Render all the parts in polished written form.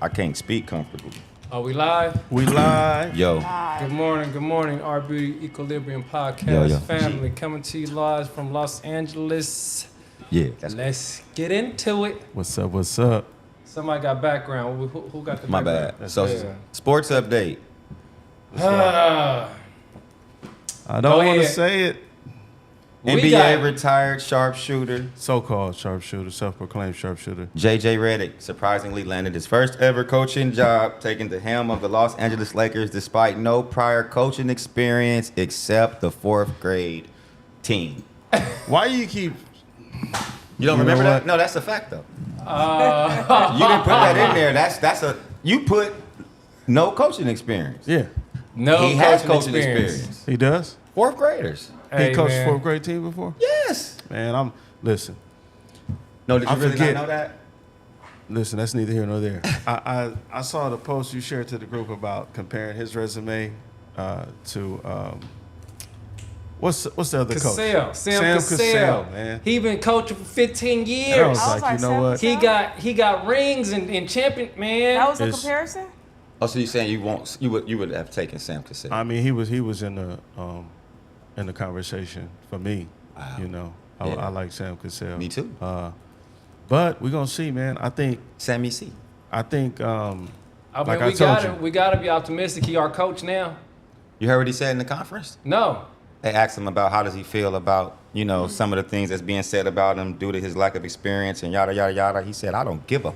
I can't speak comfortably. Are we live? We live. Yo. Good morning. Our Beauty Equilibrium Podcast Yo. family coming to you live from Los Angeles. Yeah. Let's get into it. What's up? Somebody got background. Who got the My background? bad. So, sports update. I don't want to say it. NBA retired sharpshooter. So-called sharpshooter, self-proclaimed sharpshooter. JJ Redick surprisingly landed his first ever coaching job, taking the helm of the Los Angeles Lakers despite no prior coaching experience except the fourth grade team. Why you keep... You don't remember that? No, that's a fact though. You didn't put that in there. That's a you put no coaching experience. Yeah. No, He has coaching experience. He does? Fourth graders. Hey, He coached man. fourth grade team before? Yes. Man, listen. No, did you I really forget. not know that? Listen, that's neither here nor there. I saw the post you shared to the group about comparing his resume to what's the other coach? Sam Cassell, man. He been coaching for 15 And I years. was like, you know what? He got rings and champion, man. That was a It's- comparison? Oh, so you're saying you would have taken Sam Cassell? I mean, he was in the conversation for me. Wow. You know, Yeah. I like Sam Cassell. Me too. But we're gonna see, man. I think Sammy C. I think I mean, like I told you. we gotta be optimistic. He our coach now. You heard what he said in the conference? No. They asked him about how does he feel about, some of the things that's being said about him due to his lack of experience and yada, yada, yada. He said, I don't give a.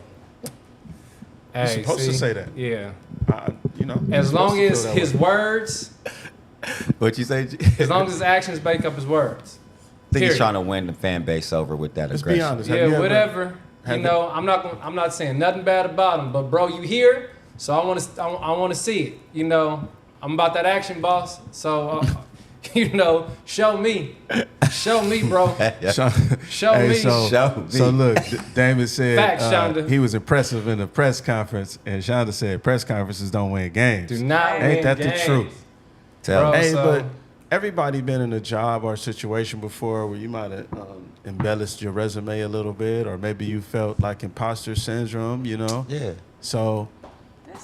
You're supposed to say that. Yeah. You're As long supposed to as feel that his way. words, What'd you say? as long as his actions back up his words. I think he's Period. trying to win the fan base over with that Let's aggression. be honest. Have you Yeah, ever- whatever. have you- I'm not saying nothing bad about him, but bro, you here, so I want to see it. I'm about that action, boss. So, show me, bro. Show me. Show me. So look, Damon said Facts, Shonda. he was impressive in the press conference, and Shonda said press conferences don't win games. Do not Ain't win that games. the truth? Tell Bro, him. Hey, so- but everybody been in a job or situation before where you might have embellished your resume a little bit, or maybe you felt like imposter syndrome, Yeah. So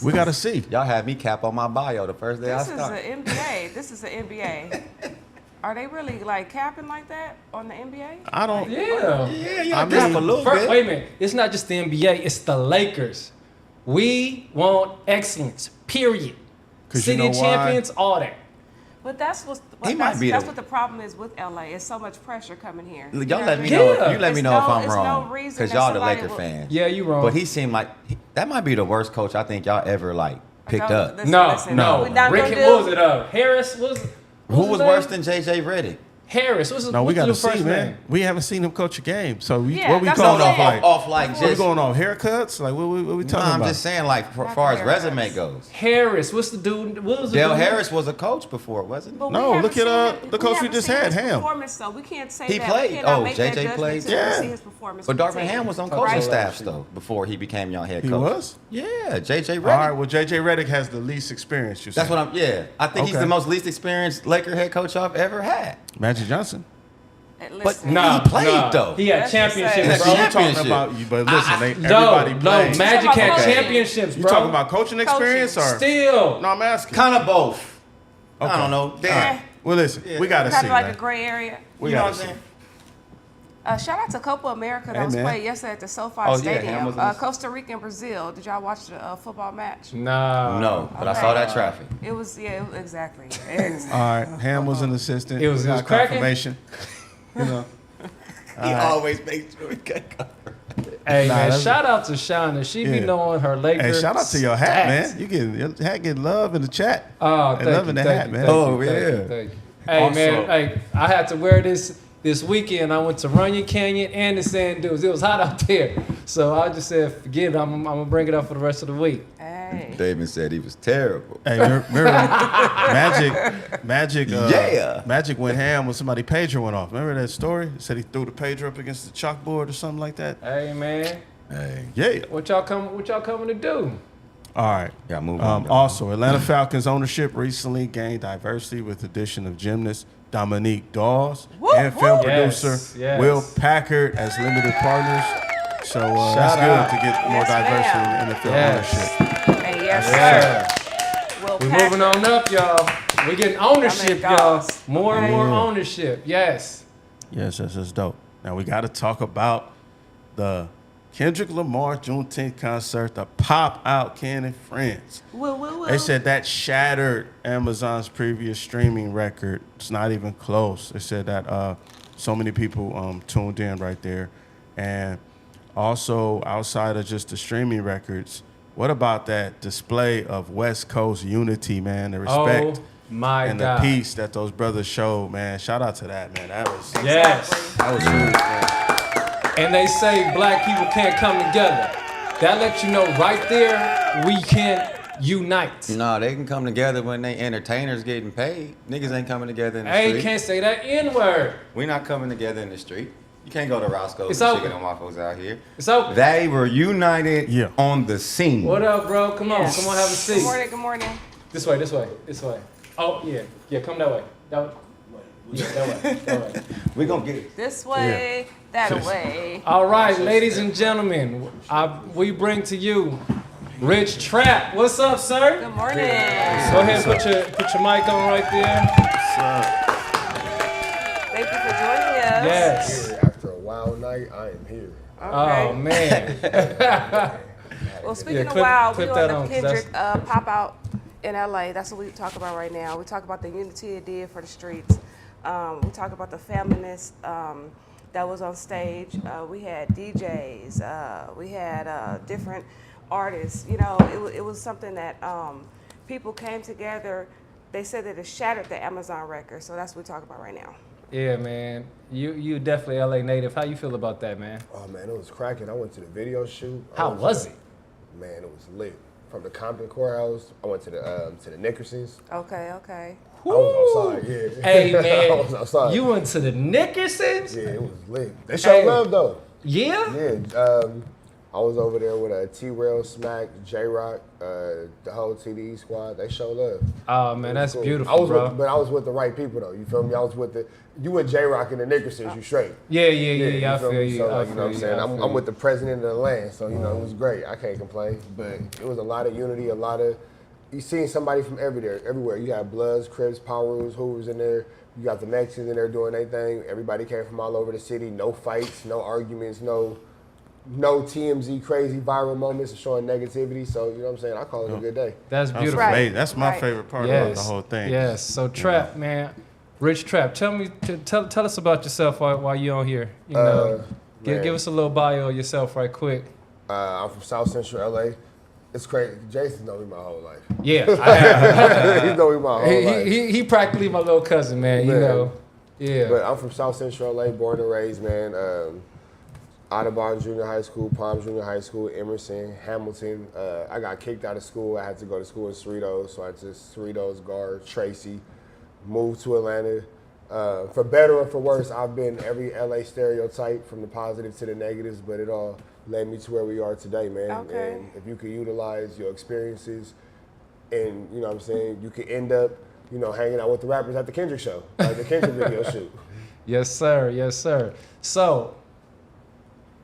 we got to see. Y'all had me cap on my bio the first day I This is started. the NBA. This is the NBA. Are they really like capping like that on the NBA? I don't. Yeah. Yeah, I y'all cap mean, a little First, bit. wait a minute. It's not just the NBA. It's the Lakers. We want excellence. Period. 'Cause you City know of why? Champions. All that. But that's He might be that's the- what the problem is with LA. It's so much pressure coming here. Y'all let me Yeah. know. You let me It's know if no- I'm it's wrong. no reason Because that y'all the somebody Laker will- fans. Yeah, you wrong. But he seemed like that might be the worst coach I think y'all ever picked up. Listen, No, listen, no. we're not Rick, gonna what was do- it? Harris was. Who was worse than JJ Redick? Harris? What's his, No, we what's got to his see, first man. name? We haven't seen him coach a game. So Yeah, what we that's going what I'm off saying. like? Off like What we just. going off haircuts? Like what we No, talking I'm about? just saying like for Not far as the resume haircuts. goes. Harris. What's the dude? What was the Dale dude? Harris was a coach before, wasn't he? But we No, haven't look at, seen the coach we haven't just seen had, his Ham. Performance, though. We can't say He that. played. We cannot Oh, make JJ that judgment played? until we Yeah. see his performance. But with the Darvin team. Ham was on Right? coaching staffs though before he became y'all head coach. He was? Yeah, JJ Redick. All right. Well, JJ Redick has the least experience. You That's said. what I'm. Yeah, I think he's Okay. the most least experienced Laker head coach I've ever had. Magic Johnson. Listen, Nah, He played, nah. though. He had That's just championships, saying. That's bro. what I'm talking Championship. about. You, but listen, No, everybody no, plays. Magic Talking had about championships, You bro. talking about coaching experience or? Still. No, I'm asking. Kind of both. Okay. I don't know. Damn. Well, listen, we got to see, kind of like man. a gray area. We You know got what to I'm see. saying? Shout out to Copa America that Hey, was man. played yesterday at the SoFi Oh, yeah, Stadium. Ham was in this- Costa Rica and Brazil. Did y'all watch the football match? Nah. No, but I Okay. saw that traffic. It was exactly. All right, Ham was an assistant. It was We got cracking? confirmation. You know, He always makes sure we get covered. Hey, Nah, man, that's- shout out to Shonda. She be Yeah. knowing her Lakers. hey, shout out to your hat, stats. man. your hat getting love in the chat. Oh, They thank loving you, the thank hat, you, man. thank you, Oh, thank you, yeah. thank you. Hey, Also- man, hey, I had to wear this this weekend. I went to Runyon Canyon and the Sand Dunes. It was hot out there. So I just said, forget it. I'm going to bring it up for the rest of the week. Hey. David said he was terrible. Hey, remember Magic went ham when somebody pager went off. Remember that story? He said he threw the pager up against the chalkboard or something like that. Hey, man. Hey, yeah. What y'all coming to do? All right. Yeah, move on. Also, Atlanta Falcons ownership recently gained diversity with the addition of gymnast Dominique Dawes and film producer Yes. Will Packard as limited partners. So it's good to get more diversity in NFL ownership. And yes, Yeah. We moving on up, y'all. We getting ownership, y'all. More and more ownership. Yes. Yes, that's dope. Now we got to talk about the Kendrick Lamar Juneteenth concert, the Pop Out Ken and Friends. They said that shattered Amazon's previous streaming record. It's not even close. They said that so many people tuned in right there. And also, outside of just the streaming records, what about that display of West Coast unity, man? The respect and the peace that those brothers showed, man. Shout out to that, man. That was Yes. that was huge, man. And they say black people can't come together. That lets you know right there we can unite. No, they can come together when they entertainers getting paid. Niggas ain't coming together in the Hey, street. you can't say that N-word. We not coming together in the street. You can't go to Roscoe's It's and open. Chicken and Waffles out here. It's open. They were united Yeah. on the scene. What up, bro? Come on, have a Good seat. morning, good morning. This way. Oh, yeah, come that way. That way. Yeah, that way. We gonna get it. This way, that way. All right, ladies and gentlemen, we bring to you Rich Trap. What's up, sir? Good morning. Go ahead and put your mic on right there. Thank you for joining us. Yes. Here, after a wild night, I am here. Okay. Oh man. Well, speaking of clip- wild, clip we that on on, the 'cause that's- Kendrick pop out in LA. That's what we talk about right now. We talk about the unity it did for the streets. We talk about the feminists that was on stage. We had DJs. We had different artists. You know, it was something that people came together. They said that it shattered the Amazon record. So that's what we talk about right now. Yeah, man. You definitely LA native. How you feel about that, man? Oh man, it was cracking. I went to the video shoot. How was it? Man, it was lit. From the Compton courthouse, I went to the Nickersons. Okay. I was outside, yeah. Hey man, I was outside. you went to the Nickersons? Yeah, it was lit. They showed love though. Yeah? Yeah, I was over there with T-Rail, Smack, J-Rock, the whole TDE squad. They showed love. Oh man, that's Cool. beautiful, I was bro. but I was with the right people though. You feel me? I was with you with J-Rock and the Nickersons. You straight. Yeah. I feel me? you. So, I like, you know what I'm feel saying? you. I I'm feel with the president of the land, so, you know, it was great. I can't complain. But it was a lot of unity, you seen somebody from everywhere. You had Bloods, Crips, Powers, Hoovers in there. You got the Mexicans in there doing their thing. Everybody came from all over the city. No fights, no arguments, no TMZ crazy viral moments showing negativity. So, you know what I'm saying? I call it a good day. That's That was beautiful. amazing. That's my Right. favorite part about the whole thing. Yes. So Trap, man, Rich Trap. Tell us about yourself while you're on here. You know, man. give us a little bio of yourself right quick. I'm from South Central LA. It's crazy. Jason known me my whole life. Yeah, I have. He's known me my whole life. he practically my little cousin, man. You Man. know, yeah. But I'm from South Central LA, born and raised, man. Audubon Junior High School, Palm Junior High School, Emerson, Hamilton. I got kicked out of school. I had to go to school in Cerritos, so I just Cerritos, Guard, Tracy. Moved to Atlanta. For better or for worse, I've been every LA stereotype from the positive to the negatives, but it all led me to where we are today, man. Okay. And if you could utilize your experiences and, you know what I'm saying, you could end up, you know, hanging out with the rappers at the Kendrick show, like the Kendrick video shoot. Yes, sir. Yes, sir. So,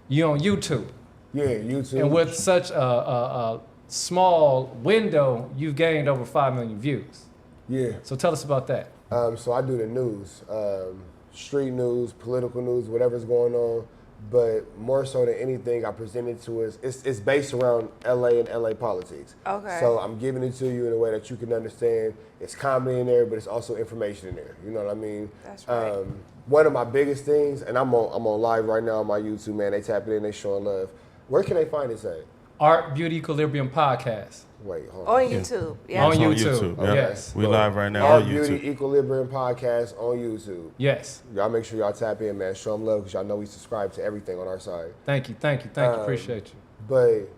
you on YouTube, Yeah, YouTube. and with such a small window, you've gained over 5 million views. Yeah. So tell us about that. So I do the news, street news, political news, whatever's going on. But more so than anything, I present it to us. It's based around LA and LA politics. Okay. So I'm giving it to you in a way that you can understand. It's comedy in there, but it's also information in there. You know what I mean? That's right. One of my biggest things, and I'm on live right now on my YouTube, man. They tap it in, they showing love. Where can they find this at? Art Beauty Equilibrium Podcast. Wait, hold On YouTube. Yeah. On It's YouTube. Yeah. Yes. We live right now Our on Beauty YouTube. Equilibrium podcast on YouTube. Yes. Y'all make sure y'all tap in, man. Show them love because y'all know we subscribe to everything on our side. Thank you. Appreciate you. But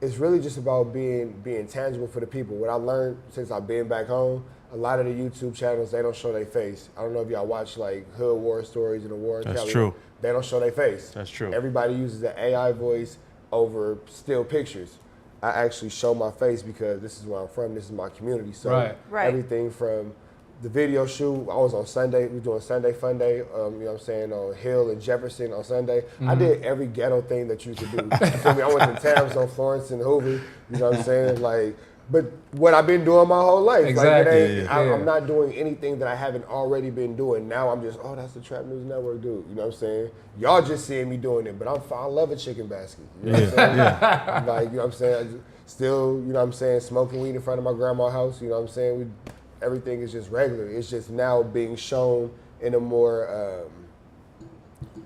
it's really just about being tangible for the people. What I learned since I've been back home, a lot of the YouTube channels, they don't show their face. I don't know if y'all watch like Hood War Stories and the War in That's Cali. true. They don't show their face. That's true. Everybody uses the AI voice over still pictures. I actually show my face because this is where I'm from. This is my community. So Right. everything from the video shoot, I was on Sunday. We were doing Sunday Fun Day, you know what I'm saying, on Hill and Jefferson on Sunday. Mm-hmm. I did every ghetto thing that you could do. You feel me? I went to Tams on Florence and Hoover, you know what I'm saying? Like, but what I've been doing my whole life. Exactly. Like, it ain't, Yeah. I'm not doing anything that I haven't already been doing. Now I'm just, oh, that's the Trap News Network dude. You know what I'm saying? Y'all just seeing me doing it, but I love a chicken basket. You know what I'm saying? Yeah. Like, you know what I'm saying? Still, you know what I'm saying, smoking weed in front of my grandma's house, you know what I'm saying? Everything is just regular. It's just now being shown in a more,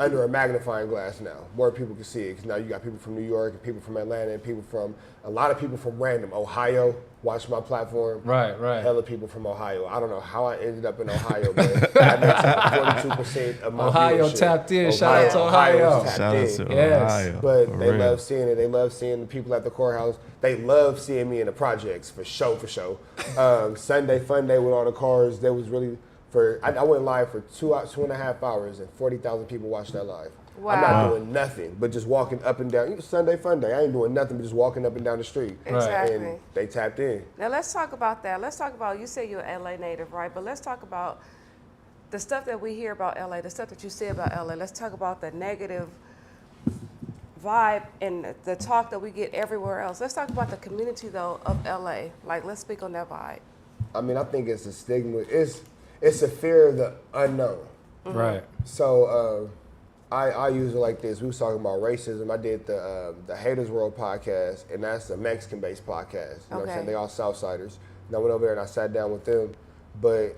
under a magnifying glass now. More people can see it because now you got people from New York and people from Atlanta and a lot of people from random Ohio watch my platform. Right. Hella people from Ohio. I don't know how I ended up in Ohio, but that makes up 42% of my Ohio viewership. tapped in. Shout out to Ohio. is tapped Shout out in. to Yes. Ohio. But for they real. love seeing it. They love seeing the people at the courthouse. They love seeing me in the projects for show. Sunday Fun Day with all the cars. There was really I went live for 2.5 hours and 40,000 people watched that live. Wow. I'm not doing nothing but just walking up and down. Sunday Fun Day. I ain't doing nothing but just walking up and down the street. Exactly. And they tapped in. Now let's talk about that. Let's talk about, you say you're an LA native, right? But let's talk about the stuff that we hear about LA, the stuff that you say about LA. Let's talk about the negative vibe and the talk that we get everywhere else. Let's talk about the community though of LA. Like, let's speak on that vibe. I mean, I think it's a stigma. It's a fear of the unknown. Right. So I use it like this. We was talking about racism. I did the Haters World podcast, and that's a Mexican-based podcast. You know what I'm Okay. saying? They all Southsiders. And I went over there and I sat down with them. But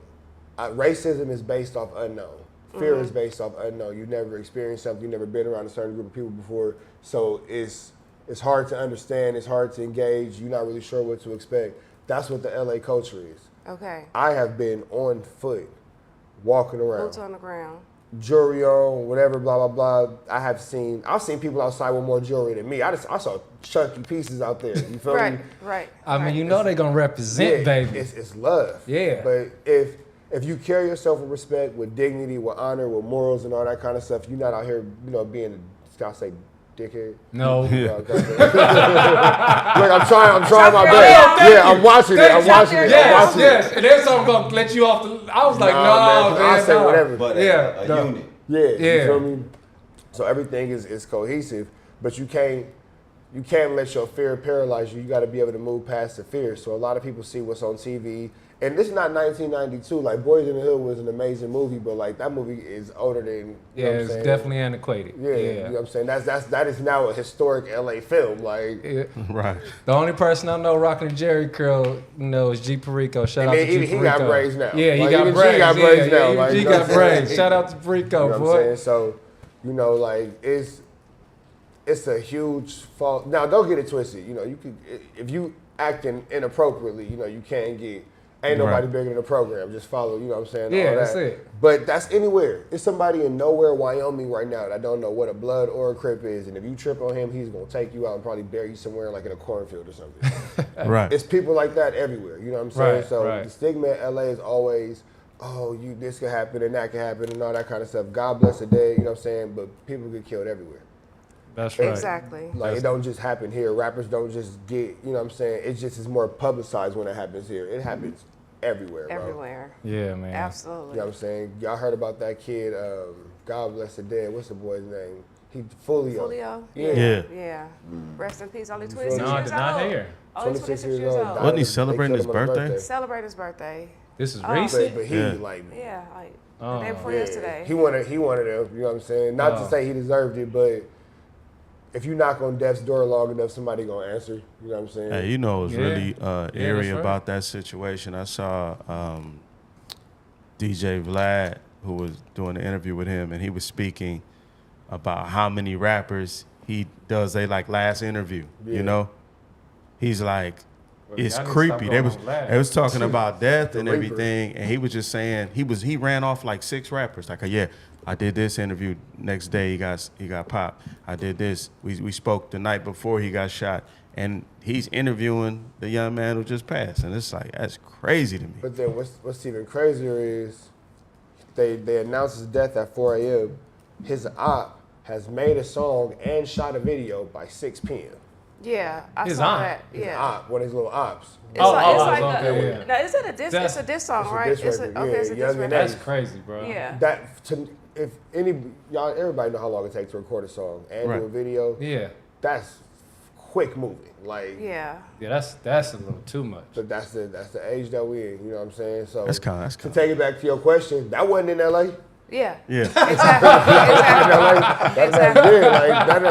racism is based off unknown. Fear is based off unknown. You've never experienced something. You've never been around a certain group of people before. So it's hard to understand. It's hard to engage. You're not really sure what to expect. That's what the LA culture is. Okay. I have been on foot, walking around. Boots on the ground. Jewelry on, whatever, blah, blah, blah. I've seen people outside with more jewelry than me. I saw chunky pieces out there. You feel me? Right. I mean, you know they're gonna represent, baby. It's love. Yeah. But if you carry yourself with respect, with dignity, with honor, with morals and all that kind of stuff, you're not out here, being, I'll say, dickhead. No. Yeah, okay. Look, I'm trying my best. Yeah, I'm watching it. I'm watching it. Yes. And there's something gonna let you off the. I was like, no, man. I say no. whatever. But Yeah, a no. unit. Yeah, Yeah. you feel me? So everything is cohesive, but you can't let your fear paralyze you. You got to be able to move past the fear. So a lot of people see what's on TV, and this is not 1992. Like Boys in the Hood was an amazing movie, but like that movie is older than. Yeah, it's definitely antiquated. Yeah, you know what I'm saying? That is now a historic LA film. Like, Yeah. Right. The only person I know rocking a Jerry curl, is G Perico. Shout out to G he Perico. got braids now. Yeah, he Like, got even G braids. got braids now. Even Like, G you know what got I'm braids. saying? Shout out to Perico, you know what boy. I'm saying? So, like, it's a huge fault. Now, don't get it twisted. You could, if you acting inappropriately, you can't get. Ain't nobody Right. bigger than the program. Just follow, you know what I'm saying? Yeah, all that. that's it. But that's anywhere. There's somebody in nowhere, Wyoming right now that don't know what a blood or a crip is. And if you trip on him, he's going to take you out and probably bury you somewhere like in a cornfield or something. Right. It's people like that everywhere. You know what I'm saying? Right, So right. the stigma in LA is always, this could happen and that could happen and all that kind of stuff. God bless the day, you know what I'm saying? But people get killed everywhere. That's right. Exactly. Like, it don't just happen here. Rappers don't just get, you know what I'm saying? It just is more publicized when it happens here. It happens everywhere, bro. Everywhere. Yeah, man. Absolutely. You know what I'm saying? Y'all heard about that kid, God bless the dead. What's the boy's name? Folio. Julio? Yeah. Yeah. Rest in peace. Only No, 26 No, I years did not old. hear. Only 26 26 years old. old. Wasn't he They celebrating killed his him on birthday? Celebrate his birthday. This is Oh. recent? But he, Yeah. like, Yeah, like Oh. the day before yeah, yesterday. he wanted them, you know what I'm saying? Not to Oh. say he deserved it, but if you knock on death's door long enough, somebody gonna answer. You know what I'm saying? Hey, it was Yeah. really eerie that's right. about that situation. I saw DJ Vlad, who was doing an interview with him, and he was speaking about how many rappers he does they like last interview. Yeah. You know, he's like, it's Y'all need to creepy. stop They going was on live. they was talking about death and Reaper. everything, and he was just saying he ran off like 6 rappers. Like, yeah, I did this interview. Next day he got popped. I did this. We spoke the night before he got shot, and he's interviewing the young man who just passed, and it's like that's crazy to me. But then what's even crazier is they announced his death at 4 a.m. His op has made a song and shot a video by 6 p.m. Yeah, I His saw aunt. that. His Yeah. op, one of his little ops. It's like okay, a, yeah. now is it a diss? That's- It's a diss song, it's a right? diss It's a, record, okay, yeah, it's a Young diss and record. That's crazy, bro. Yeah. If y'all, everybody know how long it takes to record a song and Right. do a video. Yeah. That's quick moving. Like, Yeah. Yeah, that's a little too much. but that's the age that we in. You know what I'm saying? So That's kind. to take it back to your question, that wasn't in L.A. Yeah. Yeah. Exactly. That's Exactly. good. Like that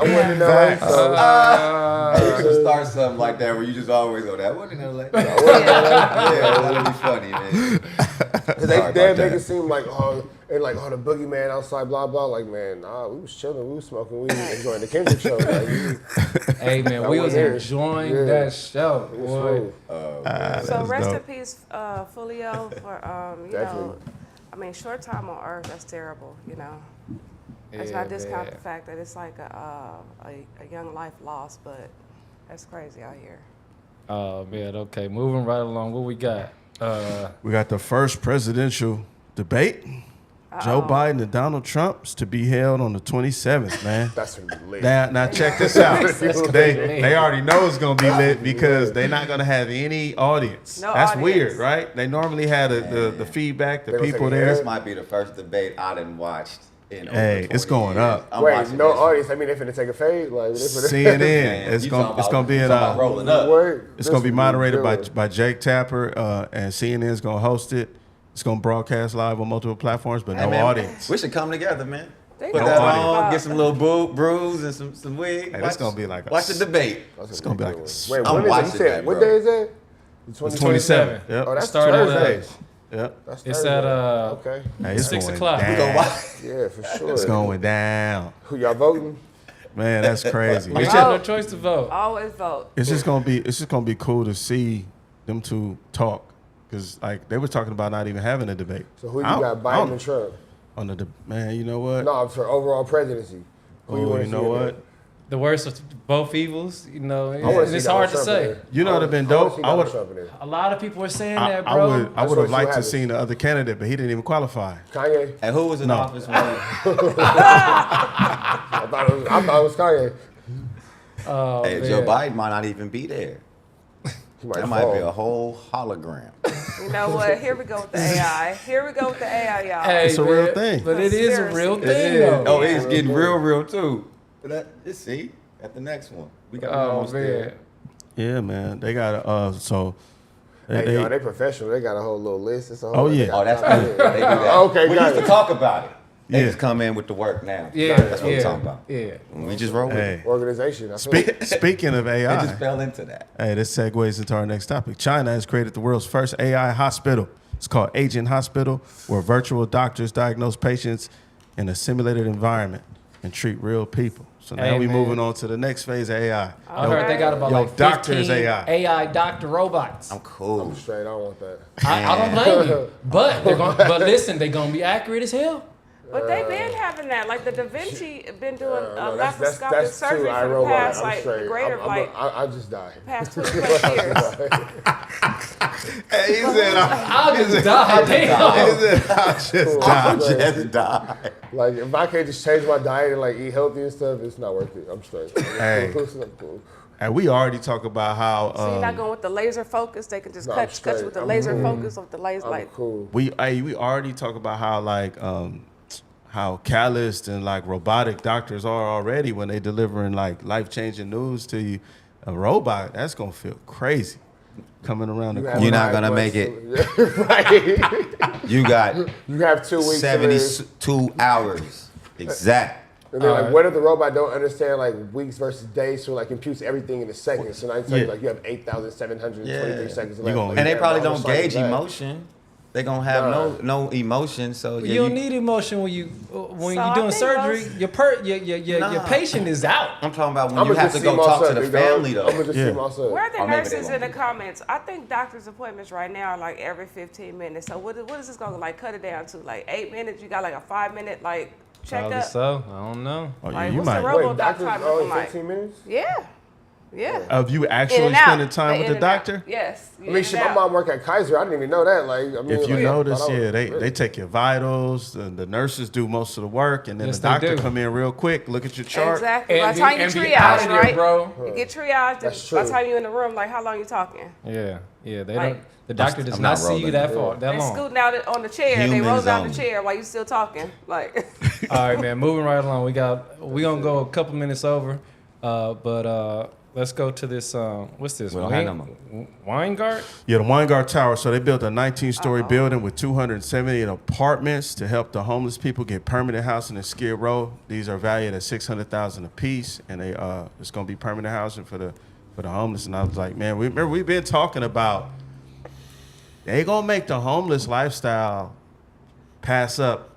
wasn't in L.A. So You should start something like that where you just always go, that wasn't in LA. Yeah. Yeah, that'd be funny, man. Cause Sorry they about make that. it seem like the boogeyman outside, blah blah. Like, man, nah, we was chilling, we was smoking, we was enjoying the Kendrick show. Like, Hey man, I we was was here. enjoying Yeah. that show, it was boy. smooth. So rest in dope. peace, Fulio, for you know, Definitely. I mean, short time on Earth. That's terrible. You know, let's Yeah, not discount man. the fact that it's like a young life lost, but that's crazy out here. Oh man, okay. Moving right along. What we got? We got the first presidential debate. Joe Biden and Donald Trump's to be held on the 27th, man. That's gonna be lit. Now check this out. They already know it's gonna be lit because they're not gonna have any audience. No That's audience. weird, right? They normally had the feedback, the They gonna people take it there. This might be the first debate I done watched in over Hey, 20 it's going years. up. I'm Wait, watching no this. audience. I mean, they finna take a fade. Like, they finna CNN. Man, It's you gonna talking it's gonna be about- in talking about rolling up. Word. it's gonna be This moderated would be good. by Jake Tapper, and CNN's gonna host it. It's gonna broadcast live on multiple platforms, but no man, audience. We should come together, man. They Put know that what I'm on, about. get some little brews and some weed. Hey, this gonna be like a watch the debate. It's gonna be like a Wait, I'm when is it? watching You said that, what bro. day is that? It's 27th. 27. Oh, Yep. that's Started Thursday. Yep. That's It's Thursday. at Okay. Hey, it's 6 going o'clock. We down. gonna watch. Yeah, for sure. It's going down. Who y'all voting? Man, that's crazy. We It's had just, no choice to vote. Always vote. it's just gonna be cool to see them two talk, because like they were talking about not even having a debate. So who you I don't- got, I Biden don't- and Trump? on the man? You know what? No, I'm for overall presidency. Who Oh, wanna you see know in what? there? The worst of both evils, you know. I wanna And see it's Donald hard to Trump in say. there. You know what'd have been I wanna dope? see I Donald would- Trump in there. A lot of people are saying I, that, I bro. would That's have what you liked to have seen the other candidate, but he didn't even qualify. Kanye? And who was in No. office when I thought it was Kanye. Oh, Hey, man. Joe Biden might not even be there. He might That fall. might be a whole hologram. You know what? Here we go with the AI. Here we go with the AI, y'all. Hey, It's a real man, thing. But it is a real Conspiracy. thing, It is. though. Oh, it's getting real too. But let's see at the next one. We got Oh, almost man. there. Yeah, man. They got Hey, yo, they professional. They got a whole little list. It's a whole Oh, yeah. Oh, that's right. good. They do that. Okay, we got used it. to talk about it. They Yeah. just come in with the work now. Yeah, That's what yeah, we're talking about. Yeah. We just roll with it. Hey, Organization. I feel speaking of They AI, just fell into that. hey, this segues into our next topic. China has created the world's first AI hospital. It's called Agent Hospital, where virtual doctors diagnose patients in a simulated environment and treat real people. So now Hey, we man. moving on to the next phase of AI. I heard they got about Yo, like 15 doctors AI. AI doctor robots. I'm cool. I'm straight. I don't want that. I don't blame you. But but listen, they're gonna be accurate as hell. But they've been having that. Like the Da Vinci been doing No, laparoscopic surgery for the past, like, the greater, like, I just die. past 20 plus years. Hey, he said, I'll just die. Damn. I just died. Just die. Like, if I can't just change my diet and like eat healthy and stuff, it's not worth it. I'm straight. Hey. It's not cool. And we already talk about how So you're not going with the laser focus. They can just No, cut I'm you straight. with the I'm laser cool. focus of the laser, I'm like. cool. we already talk about how like how calloused and like robotic doctors are already when they delivering like life-changing news to you. A robot, that's gonna feel crazy coming around the corner. You're not gonna make it. Right. You got You have 2 weeks. to live. 72 hours exact. And then, like, what if the robot don't understand like weeks versus days, so like computes everything in a second? So now you tell you Yeah. like you have 8,723 Yeah. seconds You left. gonna- Like, And they damn, probably how don't much time gauge is that? emotion. They gonna have no emotion. So yeah, You don't need emotion when you when So you're I doing think surgery, your Nah. patient is out. I'm talking about when I'ma you have just to see go my talk son, to the big dog. family though. I'ma just see Yeah. my son. Where are the Or maybe they nurses in won't the be. comments? I think doctor's appointments right now are like every 15 minutes. So what is this gonna like cut it down to? Like 8 minutes? You got like a 5-minute like Probably checkup? so. I don't know. Oh, yeah, Like, you what's the might. road? Wait, Doctor doctor's time looking only like? 15 minutes? Yeah. Of you In actually and out. spending time They with in the and out. doctor? Yes. I mean, shit, my mom worked at Kaiser. I didn't even know that. Like, I mean, If you like, notice, I thought I was- they take your vitals, and the nurses do most of the work, and then Yes, the they doctor do. come in real quick, look at your chart. Exactly. By And the time be- you and be out triage, of there, right? bro. You get triaged. That's By the true. time you're in the room, like how long you talking? Yeah. They Like- don't. The doctor does I'm not not see you rolling. that far, that They long. scooting out on the chair. They Humans roll down only. the chair while you still talking. Like. All right, man. Moving right along. We gonna go a couple minutes over, but let's go to this. What's this? We don't have no more. Weingart. Yeah, the Weingart Tower. So they built a 19-story building with 278 apartments to help the homeless people get permanent housing in Skid Row. These are valued at $600,000 a piece, and it's gonna be permanent housing for the homeless. And I was like, man, we've been talking about they gonna make the homeless lifestyle pass up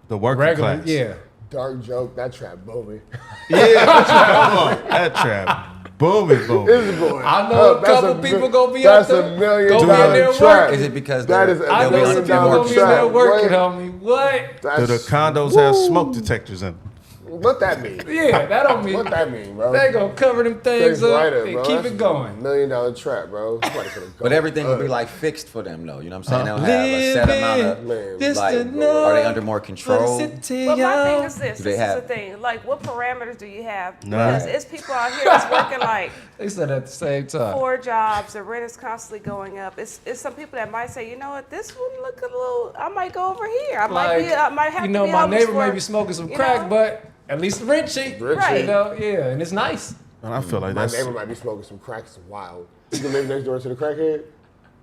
the working Regular. class. Yeah. Dark joke, that trap booming. Yeah, come on, that trap, booming. This boy. I know a that's couple mi- people gonna be up That's there. $1 million Go be in there trap. working. Is it because That they're- is I $1 know some million people gonna be in trap. there working, What? homie. What? Do the That's, condos have smoke detectors in them? what that mean? Yeah, that don't mean. What that mean, bro? They gonna cover them things Things up right up, and bro. keep That's it going. $1 million trap, bro. Somebody finna go. But everything will be up. like fixed for them though. You know what I'm saying? They'll have a set amount of Man, Just like. to know Are they under more control? But my thing is this. Do This they is have- the thing. Like, what parameters do you have? Nah. Because it's people out here that's working like They said at the same time. 4 jobs. The rent is constantly going up. It's some people that might say, you know what, this one look a little. I might go over here. I might have you to know, be my homeless neighbor for, may be smoking some you crack, know? but at least the rent cheap. Rent Right. You know, yeah, and it's nice. And I feel like My that's neighbor might be smoking some crack. It's wild. You can live next door to the crackhead?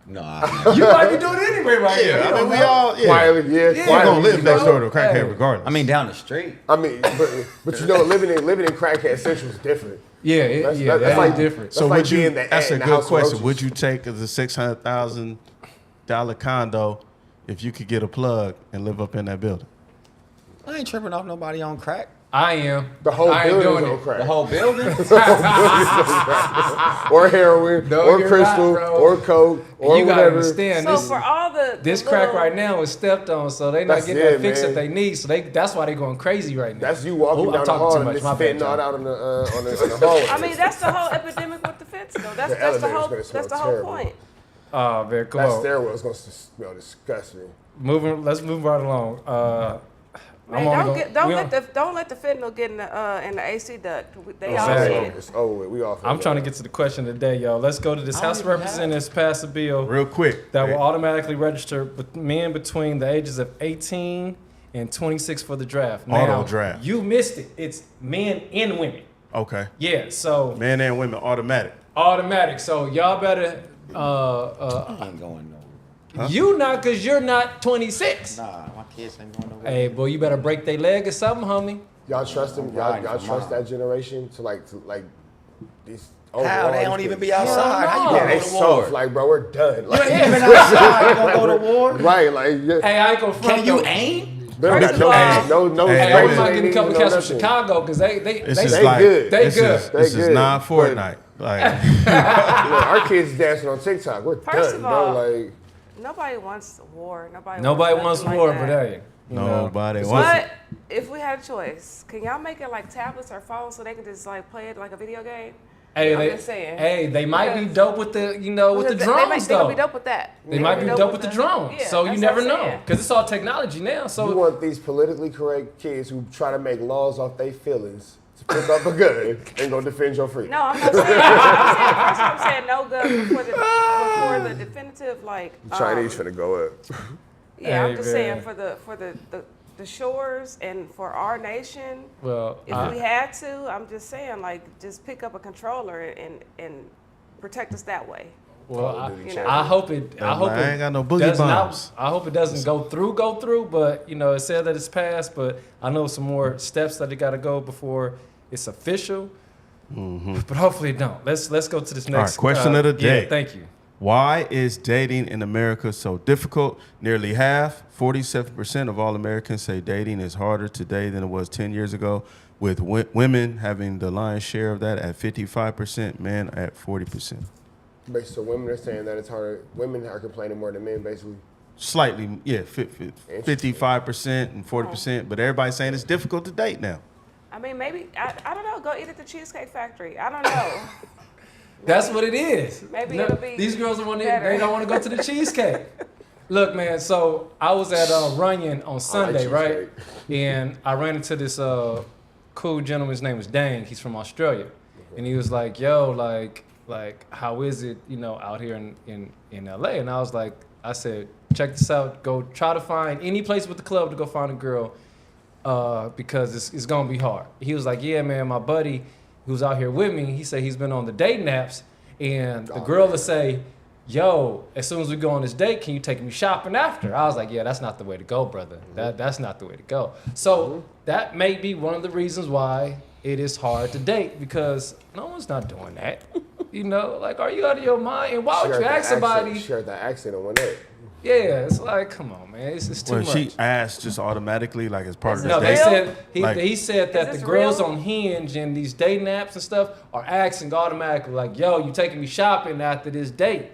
No. You might be doing it anyway right here. I mean, we all Quietly, yeah. we're quietly, gonna live you next know? door to a crackhead Hey. regardless. I mean, down the street. I mean, but you know, living in crackhead central is different. Yeah, That's that's like different. so like would you? being the That's ant a in the good house of question. roaches. Would you take the $600,000 condo if you could get a plug and live up in that building? I ain't tripping off nobody on crack. I am. The whole I ain't building's doing on it. crack. The whole building. Or heroin, No, or you're crystal, not, bro. or coke, or You gotta whatever. understand So this. for all the This the crack little- right now is stepped on, so they not That's getting it, that fix man. that they need. So that's why they going crazy right now. That's you walking Ooh, I'm down the talking hall too and much. just My bad, spitting John. all out on the hallway. I mean, that's the whole epidemic with the fentanyl. That's the elevator's whole. gonna That's smell the whole terrible. point. Oh man, come that on. stairwell's gonna smell disgusting. Let's move right along. Man, don't let the fentanyl get in the AC duct. They all Exactly. see it. It's over with. We off. I'm trying to get to the question of the day, y'all. Let's go to this. House of Representatives passed a bill Real quick. that will automatically register men between the ages of 18 and 26 for the draft. Now, Auto draft. You missed it. It's men and women. Okay. Yeah, so Men and women automatic. automatic. So y'all better I ain't going nowhere. you not because you're not 26. Nah, my kids ain't going nowhere. Hey, boy, you better break their leg or something, homie. Y'all trust them? riding Y'all for trust mine. that generation to like these? How they don't even be outside? How you no. Yeah, gonna they go to war? soft. Like, bro, we're done. Like, You ain't been outside. You gonna go to war? right? Like, yeah. Hey, I ain't gonna front Can you though. aim? They don't got First of all- no. Hey, Hey, Hey, we this might training, get a couple no cats from nothing. Chicago because they This they is They like good. They this good. is this They is good. not But- Fortnite. Like Look, our kids dancing on TikTok. We're First done, of bro. all- Like, Nobody wants war. Nobody wants nothing war, like but that. hey, you know. nobody wants it. But if we had a choice, can y'all make it like tablets or phones so they can just like play it like a video game? Hey, I'm just saying. Hey, they might be Because- dope with the with the Because drones they though. might be dope with that. They might be dope with the drones. Yeah, So you that's never what I'm know saying. because it's all technology now. you So want these politically correct kids who try to make laws off their feelings to pick up a gun and go defend your freedom. No, I'm not saying. I'm saying no gun before the definitive like. Chinese finna go up. Yeah, I'm Hey, just man. saying for the shores and for our nation. well, If we had to, I'm just saying, like, just pick up a controller and protect us that way. well, You know. I hope it. I hope I ain't it got no boogie does bombs. not. I hope it doesn't go through. But you know, it said that it's passed. But I know some more steps that it got to go before it's official. But hopefully it don't. Let's go to this next question of the day. Yeah, thank you. Why is dating in America so difficult? Nearly half, 47% of all Americans say dating is harder today than it was 10 years ago, with women having the lion's share of that at 55%, men at 40%. Basically, so women are saying that it's harder. Women are complaining more than men, basically. Slightly, yeah, 55% and 40%, but everybody's saying it's difficult to date now. I mean, maybe, I don't know, go eat at the Cheesecake Factory. I don't know. That's what it is. Maybe No, it'll be these girls they better. don't want to go to the cheesecake. Look, man. So I was at Runyon on Sunday, right? And I ran into this cool gentleman. His name was Dang. He's from Australia, and he was like, "Yo, like, how is it, out here in LA?" And I said, check this out. Go try to find any place with the club to go find a girl, because it's gonna be hard. He was like, "Yeah, man, my buddy who's out here with me, he said he's been on the dating apps, and the girl will say, yo, as soon as we go on this date, can you take me shopping after?" I was like, yeah, that's not the way to go, brother. That's not the way to go. So that may be one of the reasons why it is hard to date, because no one's not doing that. Are you out of your mind? And why would you ask somebody? She heard that accent on one day. Yeah, it's like, come on, man. It's too much. She asked just automatically, like as part of the No, date. they said Like- he said that Is the this girls real? on Hinge and these dating apps and stuff are asking automatically, like, yo, you taking me shopping after this date?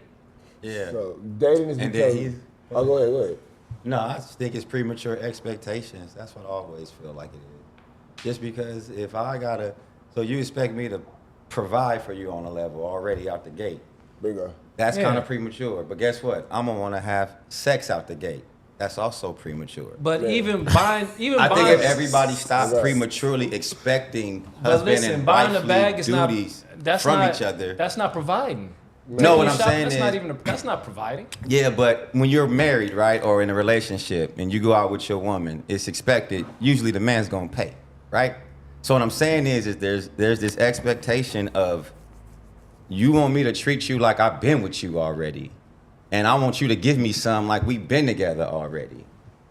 Yeah. So dating is And because. then Oh, go ahead. No, I just think it's premature expectations. That's what I always feel like it is. Just because if I gotta, so you expect me to provide for you on a level already out the gate. Bingo. That's Yeah. kind of premature. But guess what? I'm gonna want to have sex out the gate. That's also premature. But Yeah. even buying, I think if buying, everybody stopped Right. prematurely expecting but husband listen, and buying a wifely bag is not duties that's from not, each other. That's not providing. No, what Taking I'm shopping, saying that's is, not even that's not providing. yeah, but when you're married, right, or in a relationship, and you go out with your woman, it's expected. Usually, the man's gonna pay, right? So what I'm saying is there's this expectation of you want me to treat you like I've been with you already, and I want you to give me some like we've been together already.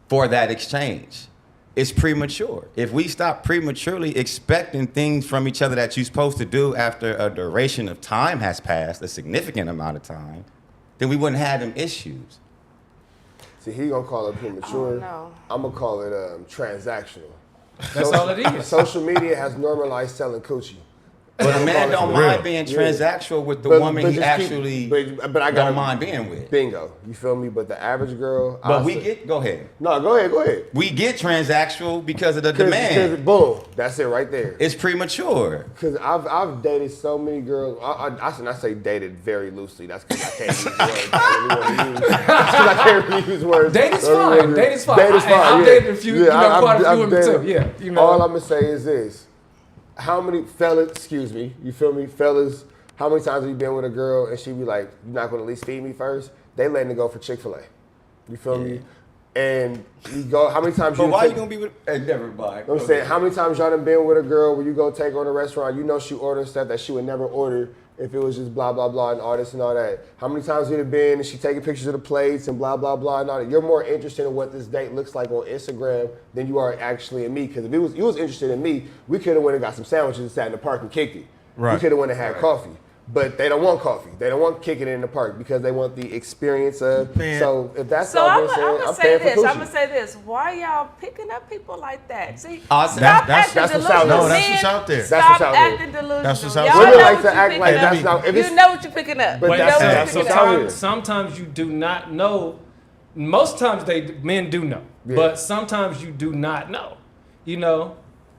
For that exchange, it's premature. If we stop prematurely expecting things from each other that you're supposed to do after a duration of time has passed, a significant amount of time, then we wouldn't have them issues. See, he gonna call it premature. Oh, no. I'm gonna call it transactional. That's all it is. Social media has normalized selling coochie. But a man don't mind being transactional with the woman he just actually but I don't mind being with. Bingo. You feel me? But the average girl. But go ahead. No, go ahead. We get transactional because of the Because demand. boom, that's it right there. It's premature. Because I've dated so many girls. I say dated very loosely. That's because I can't use words. I really want to use. That's because I can't really use words. Date is fine. Date is fine. Date is fine. I've yeah. dated a few, Yeah, quite a few I've women dated- too. Yeah, All I'm gonna say is this: how many fellas? Excuse me. You feel me, fellas? How many times have you been with a girl and she be like, "You're not gonna at least feed me first?" They letting it go for Chick-fil-A. You feel me? And you go. How many times? But why you gonna be with? Never mind. I'm saying, how many times y'all done been with a girl where you go take her to a restaurant, you know she ordering stuff that she would never order if it was just blah, blah, blah, and all this and all that. How many times you have been and she taking pictures of the plates and blah, blah, blah, and all that. You're more interested in what this date looks like on Instagram than you are actually in me. Because if you was interested in me, we could have went and got some sandwiches and sat in the park and kicked it. Right. We could have went and had coffee. But they don't want coffee. They don't want kicking it in the park because they want the experience of. Man. So if that's So all I'm being said, gonna I'm say paying for this. I'm coochie. gonna say this. Why y'all picking up people like that? See, Awesome. stop That's acting what's out delusional. there. No, that's Men, what's out there. That's Stop what's out there. acting delusional. That's what's out Y'all there. Women know like what to you act picking like up. that's not. If You it's, know what you're picking up. But You know that's- what you're that's picking what's up. out here. Sometimes you do not know. Most times men do know, but sometimes you do not know.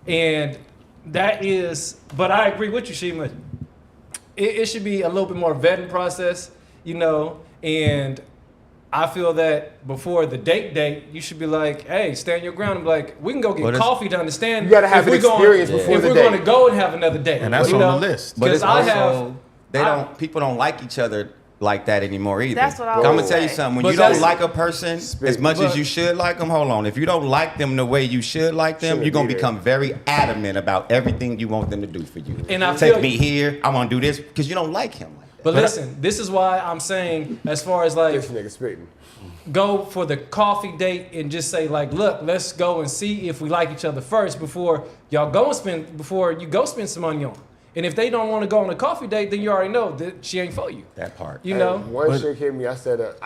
And that is. But I agree with you, Shima. It should be a little bit more vetting process, and I feel that before the date, you should be like, hey, stand your ground and be like, we can go get But it's- coffee to understand. You gotta have if an we're going- experience before if the we're date. going to go and have another date. And that's on the list. But it's Because also people don't like each other like that anymore either. That's what I I'm gonna would tell you say. something. When But you don't that's- like a person as much as you should like them, hold on. If you don't like them the way you should like them, Shouldn't you're gonna be there. become very adamant about everything you want them to do for you. And I Take feel- me here. I want to do this because you don't like him. Like that. But listen, this is why I'm saying, as far as like, this nigga spitting. go for the coffee date and just say like, look, let's go and see if we like each other first before you go spend some money on. And if they don't want to go on a coffee date, then you already know that she ain't for you. That part. You know? One chick hit me. I said at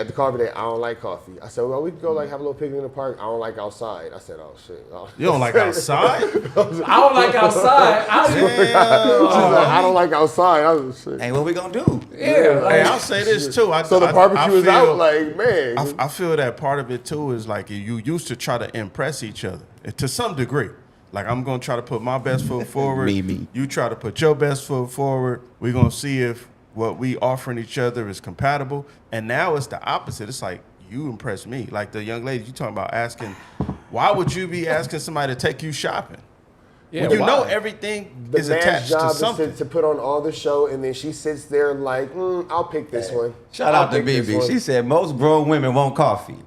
the coffee date, I don't like coffee. I said, well, we can go like have a little picnic in the park. I don't like outside. I said, oh shit. Oh. You don't like outside? I don't like outside. She's like, I don't like outside. I was shit. Hey, what we gonna do? Yeah. Hey, I'll say this too. So the barbecue is feel- out, like, man. I feel that part of it too is like you used to try to impress each other to some degree. Like I'm gonna try to put my best foot forward. Me. You try to put your best foot forward. We're gonna see if what we offering each other is compatible. And now it's the opposite. It's like you impress me. Like the young lady you talking about asking, why would you be asking somebody to take you shopping? Yeah, When you why? know everything The is man's attached to job something. is to put on all the show, and then she sits there like, I'll pick this one. Shout I'll out to pick this BB. one. She said most grown women want coffee.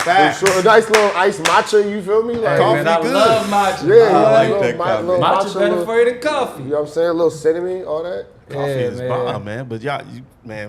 Facts. So a nice little iced matcha, you feel me? Like, Hey, Coffee man, I good. love matcha. yeah, I like little that coffee. little Matcha better little- for you than coffee. You know what I'm saying? A little cinnamon, all that. Coffee Yeah, is man. bomb, man. But y'all,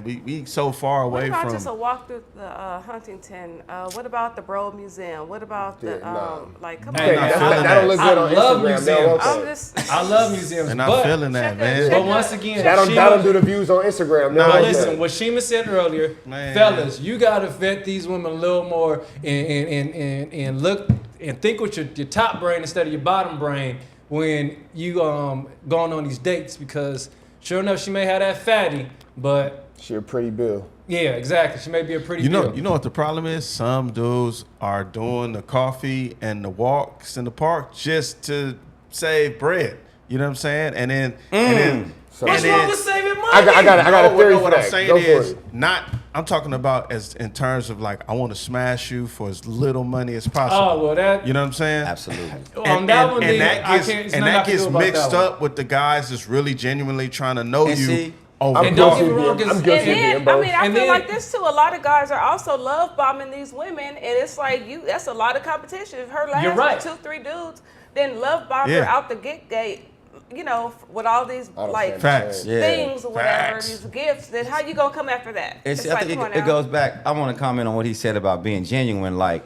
we so far What away about from. just a walk through the Huntington? What about the Broad Museum? What about the Yeah, nah. like? Come Hey, on, not now. feeling That don't look I good on love Instagram. They don't museums. want I'm that. just. I love museums, and I'm but, feeling that, man. but once again, That Shima- don't do the views on Instagram. They Nah, don't like listen, that. what Shima said earlier, Man. fellas, you gotta vet these women a little more and look and think with your top brain instead of your bottom brain when you going on these dates, because sure enough she may have that fatty, but She a pretty bill. yeah, exactly, she may be a pretty You bill. know what the problem is? Some dudes are doing the coffee and the walks in the park just to save bread. You know what I'm saying? And then What's and wrong then- with saving money? I got a theory for what that. I'm saying Go for is it. not. I'm talking about as in terms of like I want to smash you for as little money as possible. Oh well, that You know what I'm saying? Absolutely. on that one, then that I gets, can't. It's and nothing I that can gets do about mixed that one. up with the guys that's really genuinely trying to know And you. see, over And don't coffee. get me wrong, 'cause- I'm And guilty of then, being I both. mean, I And feel then- like this too. A lot of guys are also love bombing these women, and it's like that's a lot of competition. If her last You're right. was 2-3 dudes, then love bomb her Yeah. out the gate, you know, with all these I don't like stand Facts. the Yeah. things or whatever, Facts. these gifts. Then how you gonna come after that? It's, I like, think come on it now. goes back. I want to comment on what he said about being genuine. Like,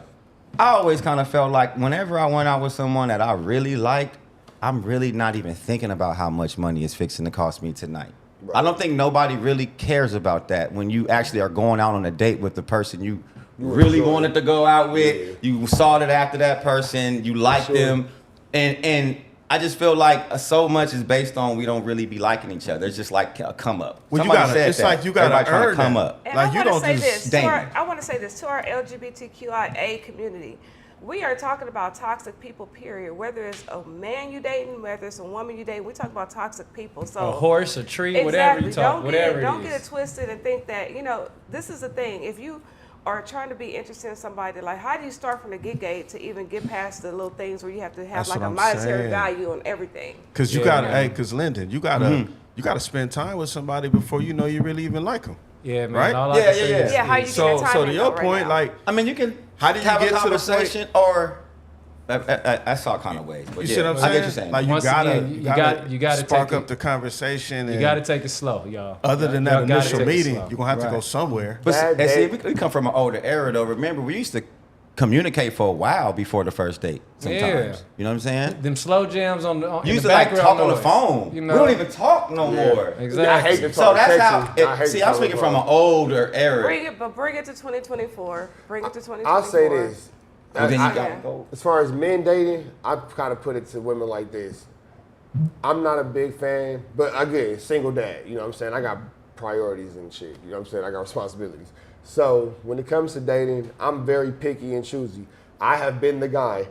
I always kind of felt like whenever I went out with someone that I really liked, I'm really not even thinking about how much money is fixing to cost me tonight. I don't think nobody really cares about that when you actually are going out on a date with the person you really sure. wanted to go out with. Yeah. You sought it after that person. You liked sure. them, and I just feel like so much is based on we don't really be liking each other. It's just like a come up. Well, Somebody said it's that. like you gotta Everybody trying to earn come that. up. And Like, I you want to don't say just this. dang. I want to say this to our LGBTQIA community. We are talking about toxic people, period. Whether it's a man you dating, whether it's a woman you dating, we talk about toxic people. So A horse, a tree, whatever you talk, Don't whatever don't it get it is. twisted and think that this is the thing. If you are trying to be interested in somebody, like how do you start from the gate to even get past the little things where you have to have That's like what a I'm monetary saying. value on everything? Because you Yeah, gotta, man. because Lynden, you gotta spend time with somebody before you know you really even like them. Yeah, man. Right? All I Yeah, can say yeah, is- Yeah, how you get So, that time so to in your right point, now. like I mean, you can How do you have get a to the point- conversation or I saw kind of ways. But you yeah, see what I'm I saying? get what you're saying. Like Once again, you gotta spark take up it- the conversation. You And got to take it slow, y'all. other than Y'all that gotta initial take it meeting, slow. you're gonna have to go Right. somewhere. but Bad and see, day. we come from an older era though. Remember, we used to communicate for a while before the first date. Sometimes, Yeah. you know what I'm saying? Them slow jams on the in You used the to like background talk on the noise, phone. You We know? don't even talk no more. Exactly. I hate to So talk that's how. texting. I hate See, to I'm talk speaking on from the an older era. Bring it to 2024. Bring it to 2024. I'll say this. Well, then you I- gotta go. As far as men dating, I kind of put it to women like this. I'm not a big fan, but again, single dad, you know what I'm saying? I got priorities and shit, you know what I'm saying? I got responsibilities. So when it comes to dating, I'm very picky and choosy. I have been the guy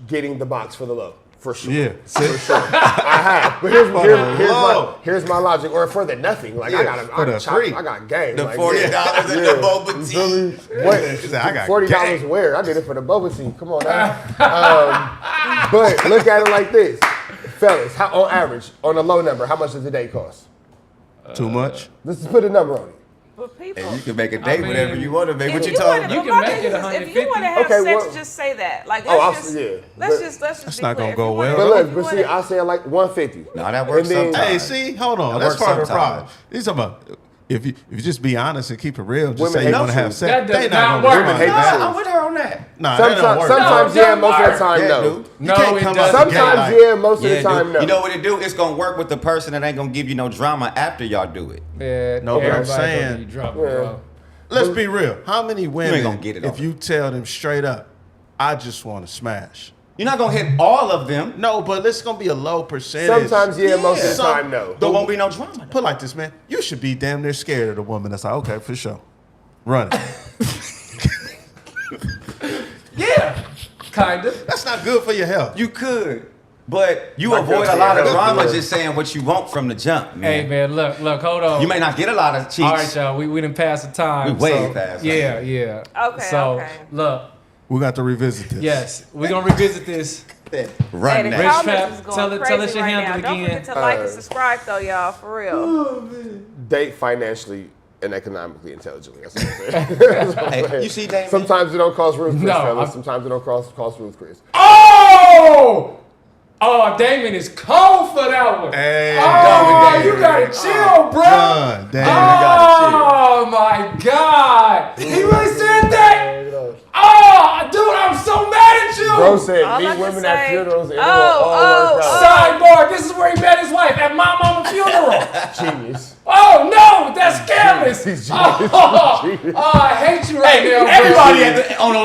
getting the box for the low, for sure. Yeah. For sure. I have. But here's my logic. Or for the nothing. Like, I got for the free. I got game. The like, $40 at the boba You feel tea. me? Wait, She said, I got $40 gang. where? I did it for the boba tea. Come on now. But look at it like this. Fellas, on average, on a low number, how much does a day cost? Too much. Let's just put a number on it. But people. And you can make a date mean, whatever you want to make. What If you you told wanna- me? You but can my make thing it is, If 150. you want to have Okay, sex, well- just say that. Like, Oh, let's just, yeah. let's But- just That's be not clear. gonna If go you wanna- well. But Well, look, but see, I said like 150. No, that works And then- sometimes. Hey, see, hold on. That That's works part of the sometimes. problem. These talking about if you just be honest and keep it real, just Women say you hate want to the have truth. sex. That does They not not work. gonna Women hate respond. the truth. I'm with her on that. that. Nah, that don't work. Sometimes No, yeah, most of the work. time Yeah, no. dude. No, can't it come doesn't. out the gate Sometimes like- yeah, most of the Yeah, time dude. no. You know what it do? It's gonna work with the person that ain't gonna give you no drama after y'all do it. Yeah, No, but I'm everybody saying- gonna be drunk, bro. Let's be real. How many women, gonna get it if all. you tell them straight up, I just want to smash? You're not gonna hit all of them. No, but it's going to be a low percentage. Sometimes yeah, most of the Some- time no. There won't be no drama. Put it like this, man. You should be damn near scared of the woman that's like, okay, for sure. Run it. Yeah, kind of. That's not good for your health. You could, but you Like avoid that, a lot of yeah. drama Yeah. just saying what you want from the jump, man. Hey man, look, hold on. You may not get a lot of cheeks. All right, y'all. We didn't pass the time. We way so, past Yeah, that. yeah. Okay, So okay. look, We got to revisit this. yes, we're gonna revisit this. Run Hey, the that. Rich comments Trap, is going tell crazy us your right handle now. Don't again. forget to like and subscribe though, y'all, for real. Date financially and economically intelligently. That's what I'm saying. Hey, you see, Damon? Sometimes it don't cost Ruth Chris, No, fellas. I'm- Sometimes it don't cost Ruth Chris. Oh! Oh, Damon is cold for that one. Hey, Oh, Damon. you gotta chill, bro. Done, damn. Oh my God! He really said that. Oh, dude, I'm so mad at you. Bro said, All I meet can women say- at funerals and it will Oh, all work out. Sidebar, this is where he met his wife at my mama's funeral. Genius. Oh no, that's scandalous. He's genius. Oh, I hate you right now, bro. Everybody at the, on I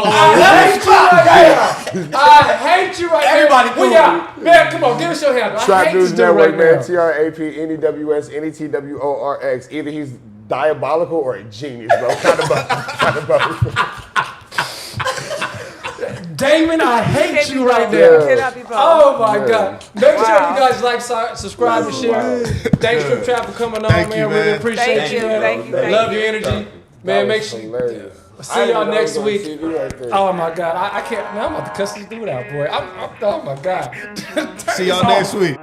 hate you right now. I hate you right Everybody now. cool. Man, come on, give us your handle. I Trap hate News this dude Network, right man. now. TRAPNEWS NETWORX. Either he's diabolical or a genius, bro. Kind of both. Kind of both. Damon, I hate Can't you be right both. now. Cannot be both. Oh my Man. God. Make sure Wow. you guys like, subscribe, and share. Thanks for Trap for coming on, Thank man. you, Really man. appreciate Thank you, you, man. thank you, thank Love you. your energy. That Man, make was sure. hilarious. See y'all next week. Right there. Oh my God. I can't. Now I'm about to cuss this dude out, boy. Oh my God. Turn See this y'all off. next week.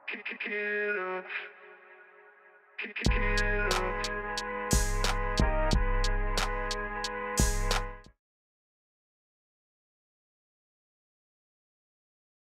Kick it up.